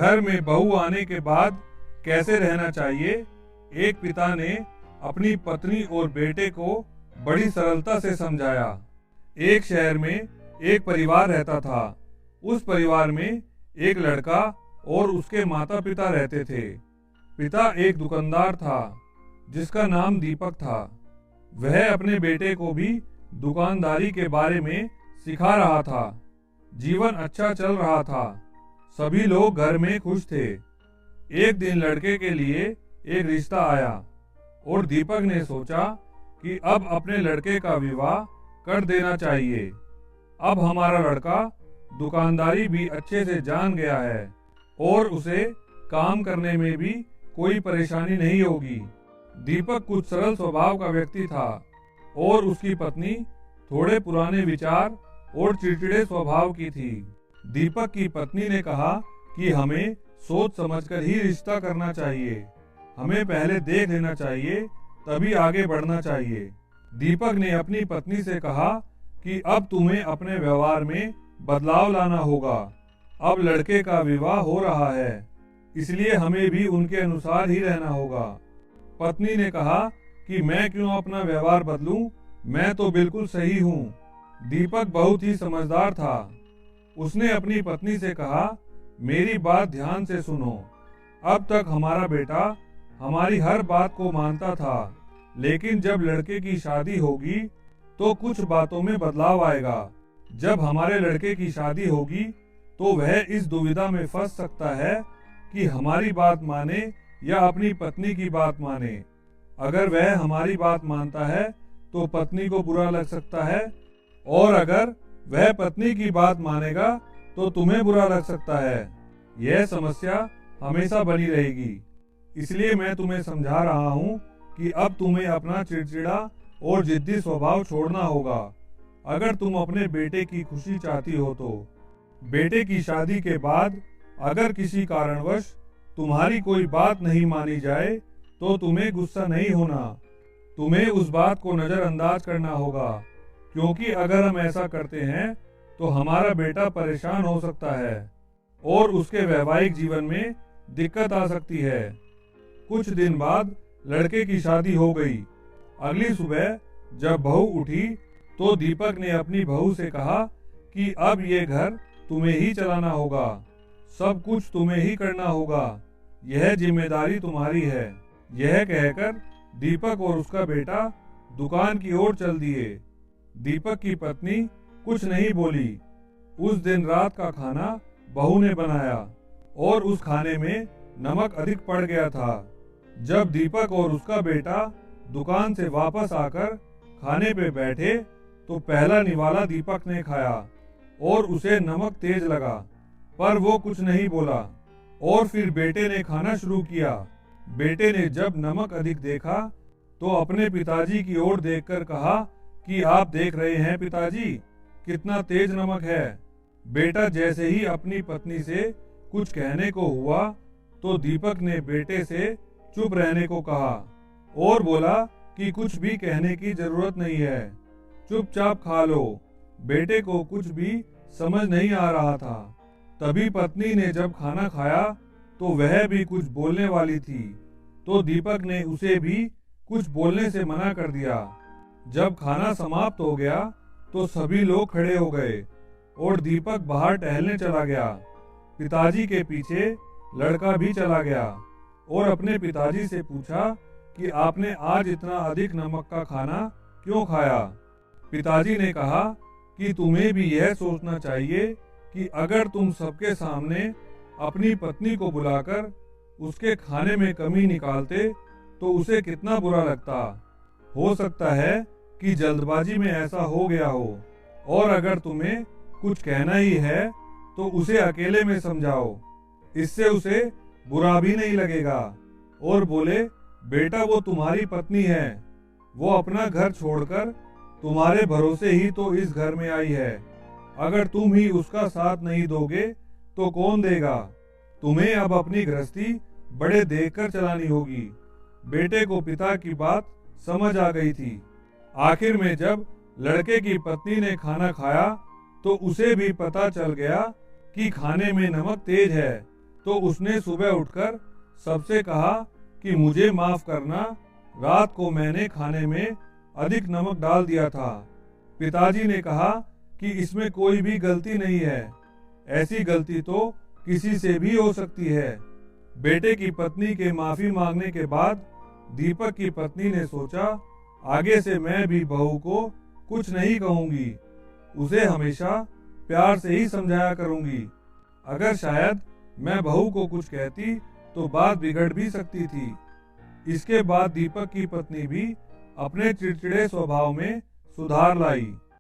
घर में बहू आने के बाद कैसे रहना चाहिए, एक पिता ने अपनी पत्नी और बेटे को बड़ी सरलता से समझाया। एक शहर में एक परिवार रहता था। उस परिवार में एक लड़का और उसके माता पिता रहते थे। पिता एक दुकानदार था जिसका नाम दीपक था। वह अपने बेटे को भी दुकानदारी के बारे में सिखा रहा था। जीवन अच्छा चल रहा था। सभी लोग घर में खुश थे। एक दिन लड़के के लिए एक रिश्ता आया और दीपक ने सोचा कि अब अपने लड़के का विवाह कर देना चाहिए। अब हमारा लड़का दुकानदारी भी अच्छे से जान गया है और उसे काम करने में भी कोई परेशानी नहीं होगी। दीपक कुछ सरल स्वभाव का व्यक्ति था और उसकी पत्नी थोड़े पुराने विचार और चिड़चिड़े स्वभाव की थी। दीपक की पत्नी ने कहा कि हमें सोच समझकर ही रिश्ता करना चाहिए। हमें पहले देख लेना चाहिए, तभी आगे बढ़ना चाहिए। दीपक ने अपनी पत्नी से कहा कि अब तुम्हें अपने व्यवहार में बदलाव लाना होगा। अब लड़के का विवाह हो रहा है, इसलिए हमें भी उनके अनुसार ही रहना होगा। पत्नी ने कहा कि मैं क्यों अपना व्यवहार बदलूं, मैं तो बिल्कुल सही हूँ। दीपक बहुत ही समझदार था। उसने अपनी पत्नी से कहा, मेरी बात ध्यान से सुनो। अब तक हमारा बेटा हमारी हर बात को मानता था, लेकिन जब लड़के की शादी होगी तो कुछ बातों में बदलाव आएगा। जब हमारे लड़के की शादी होगी तो वह इस दुविधा में फंस सकता है कि हमारी बात माने या अपनी पत्नी की बात माने। अगर वह हमारी बात मानता है तो पत्नी को बुरा लग सकता है, और अगर वह पत्नी की बात मानेगा तो तुम्हें बुरा लग सकता है। यह समस्या हमेशा बनी रहेगी। इसलिए मैं तुम्हें समझा रहा हूँ कि अब तुम्हें अपना चिड़चिड़ा और जिद्दी स्वभाव छोड़ना होगा, अगर तुम अपने बेटे की खुशी चाहती हो तो। बेटे की शादी के बाद अगर किसी कारणवश तुम्हारी कोई बात नहीं मानी जाए तो तुम्हें गुस्सा नहीं होना। तुम्हें उस बात को नजरअंदाज करना होगा, क्योंकि अगर हम ऐसा करते हैं तो हमारा बेटा परेशान हो सकता है और उसके वैवाहिक जीवन में दिक्कत आ सकती है। कुछ दिन बाद लड़के की शादी हो गई। अगली सुबह जब बहू उठी तो दीपक ने अपनी बहू से कहा कि अब ये घर तुम्हें ही चलाना होगा, सब कुछ तुम्हें ही करना होगा, यह जिम्मेदारी तुम्हारी है। यह कहकर दीपक और उसका बेटा दुकान की ओर चल दिए। दीपक की पत्नी कुछ नहीं बोली। उस दिन रात का खाना बहू ने बनाया और उस खाने में नमक अधिक पड़ गया था। जब दीपक और उसका बेटा दुकान से वापस आकर खाने पे बैठे तो पहला निवाला दीपक ने खाया और उसे नमक तेज लगा, पर वो कुछ नहीं बोला। और फिर बेटे ने खाना शुरू किया। बेटे ने जब नमक अधिक देखा तो अपने पिताजी की ओर देखकर कहा कि आप देख रहे हैं पिताजी, कितना तेज नमक है। बेटा जैसे ही अपनी पत्नी से कुछ कहने को हुआ तो दीपक ने बेटे से चुप रहने को कहा और बोला कि कुछ भी कहने की जरूरत नहीं है, चुपचाप खा लो। बेटे को कुछ भी समझ नहीं आ रहा था। तभी पत्नी ने जब खाना खाया तो वह भी कुछ बोलने वाली थी, तो दीपक ने उसे भी कुछ बोलने से मना कर दिया। जब खाना समाप्त हो गया तो सभी लोग खड़े हो गए और दीपक बाहर टहलने चला गया। पिताजी के पीछे लड़का भी चला गया और अपने पिताजी से पूछा कि आपने आज इतना अधिक नमक का खाना क्यों खाया। पिताजी ने कहा कि तुम्हें भी यह सोचना चाहिए कि अगर तुम सबके सामने अपनी पत्नी को बुलाकर उसके खाने में कमी निकालते तो उसे कितना बुरा लगता। हो सकता है कि जल्दबाजी में ऐसा हो गया हो, और अगर तुम्हें कुछ कहना ही है तो उसे अकेले में समझाओ, इससे उसे बुरा भी नहीं लगेगा। और बोले, बेटा वो तुम्हारी पत्नी है, वो अपना घर छोड़कर तुम्हारे भरोसे ही तो इस घर में आई है। अगर तुम ही उसका साथ नहीं दोगे तो कौन देगा। तुम्हें अब अपनी गृहस्थी बड़े देखकर चलानी होगी। बेटे को पिता की बात समझ आ गई थी। आखिर में जब लड़के की पत्नी ने खाना खाया तो उसे भी पता चल गया कि खाने में नमक तेज है। तो उसने सुबह उठकर सबसे कहा कि मुझे माफ करना, रात को मैंने खाने में अधिक नमक डाल दिया था। पिताजी ने कहा कि इसमें कोई भी गलती नहीं है, ऐसी गलती तो किसी से भी हो सकती है। बेटे की पत्नी के माफी मांगने के बाद दीपक की पत्नी ने सोचा, आगे से मैं भी बहू को कुछ नहीं कहूंगी, उसे हमेशा प्यार से ही समझाया करूंगी। अगर शायद मैं बहू को कुछ कहती तो बात बिगड़ भी सकती थी। इसके बाद दीपक की पत्नी भी अपने चिड़चिड़े स्वभाव में सुधार लाई।